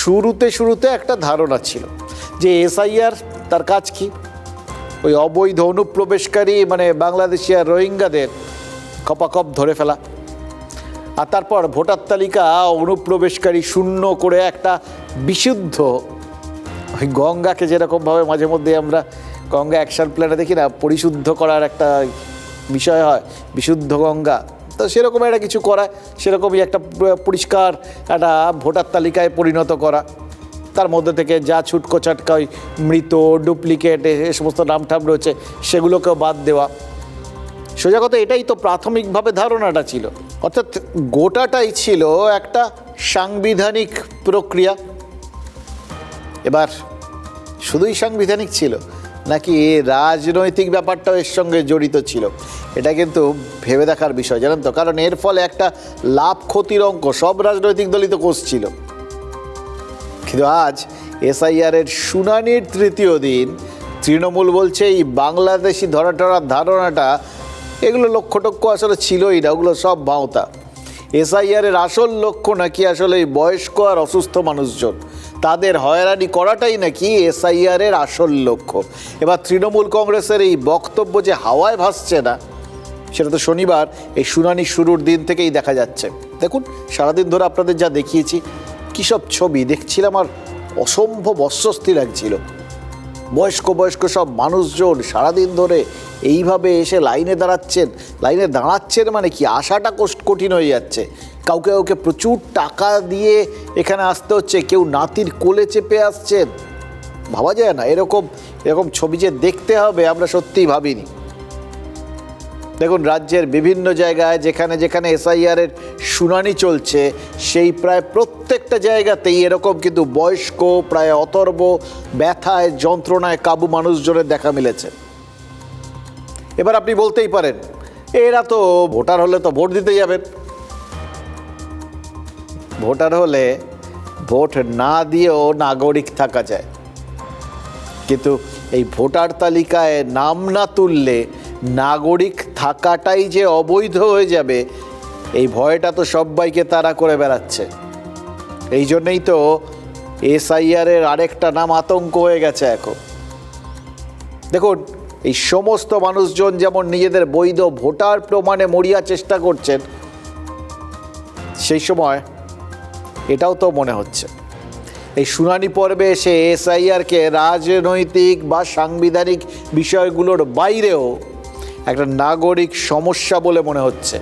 শুরুতে একটা ধারণা ছিল যে এসআইআর তার কাজ কি, ওই অবৈধ অনুপ্রবেশকারী মানে বাংলাদেশি আর রোহিঙ্গাদের কপাকপ ধরে ফেলা, আর তারপর ভোটার তালিকা অনুপ্রবেশকারী শূন্য করে একটা বিশুদ্ধ, ওই গঙ্গাকে যেরকমভাবে মাঝে মধ্যে আমরা গঙ্গা অ্যাকশন প্ল্যানে দেখি না, পরিশুদ্ধ করার একটা বিষয় হয়, বিশুদ্ধ গঙ্গা, তো সেরকম একটা কিছু করা, সেরকমই একটা পরিষ্কার একটা ভোটার তালিকায় পরিণত করা, তার মধ্যে থেকে যা ছুটকো ছাটকা ওই মৃত ডুপ্লিকেট এ সমস্ত নামঠাম রয়েছে সেগুলোকেও বাদ দেওয়া। সোজা কথা এটাই তো প্রাথমিকভাবে ধারণাটা ছিল, অর্থাৎ গোটাটাই ছিল একটা সাংবিধানিক প্রক্রিয়া। এবার শুধুই সাংবিধানিক ছিল নাকি রাজনৈতিক ব্যাপারটাও এর সঙ্গে জড়িত ছিল, এটা কিন্তু ভেবে দেখার বিষয়, জানেন তো, কারণ এর ফলে একটা লাভ ক্ষতির অঙ্ক সব রাজনৈতিক দলই তো কষছিল। কিন্তু আজ এসআইআরের শুনানির তৃতীয় দিন তৃণমূল বলছে এই বাংলাদেশি ধরাটরার ধারণাটা, এগুলো লক্ষ্য আসলে ছিলই না, ওগুলো সব ভাঁওতা। এসআইআরের আসল লক্ষ্য নাকি আসলে এই বয়স্ক আর অসুস্থ মানুষজন, তাদের হয়রানি করাটাই নাকি এসআইআরের আসল লক্ষ্য। এবার তৃণমূল কংগ্রেসের এই বক্তব্য যে হাওয়ায় ভাসছে না, সেটা তো শনিবার এই শুনানি শুরুর দিন থেকেই দেখা যাচ্ছে। দেখুন, সারাদিন ধরে আপনাদের যা দেখিয়েছি, কী সব ছবি দেখছিলাম আর অসম্ভব অস্বস্তি লাগছিল। বয়স্ক সব মানুষজন সারাদিন ধরে এইভাবে এসে লাইনে দাঁড়াচ্ছেন মানে কি, আসাটা কঠিন হয়ে যাচ্ছে। কাউকে প্রচুর টাকা দিয়ে এখানে আসতে হচ্ছে, কেউ নাতির কোলে চেপে আসছেন, ভাবা যায় না এরকম ছবি যে দেখতে হবে আমরা সত্যিই ভাবিনি। দেখুন, রাজ্যের বিভিন্ন জায়গায় যেখানে এসআইআরের শুনানি চলছে, সেই প্রায় প্রত্যেকটা জায়গাতেই এরকম কিন্তু বয়স্ক, প্রায় অথর্ব, ব্যথায় যন্ত্রণায় কাবু মানুষজনের দেখা মিলেছে। এবার আপনি বলতেই পারেন, এরা তো ভোটার হলে তো ভোট দিতে যাবেন, ভোটার হলে ভোট না দিয়েও নাগরিক থাকা যায়, কিন্তু এই ভোটার তালিকায় নাম না তুললে নাগরিক থাকাটাই যে অবৈধ হয়ে যাবে, এই ভয়টা তো সবাইকে তাড়া করে বেড়াচ্ছে। এই জন্যই তো এসআইআরের আরেকটা নাম আতঙ্ক হয়ে গেছে এখন। দেখুন, এই সমস্ত মানুষজন যেমন নিজেদের বৈধ ভোটার প্রমাণে মরিয়া চেষ্টা করছেন, সেই সময় এটাও তো মনে হচ্ছে এই শুনানি পর্বে এসে এসআইআরকে রাজনৈতিক বা সাংবিধানিক বিষয়গুলোর বাইরেও একটা নাগরিক সমস্যা বলে মনে হচ্ছে।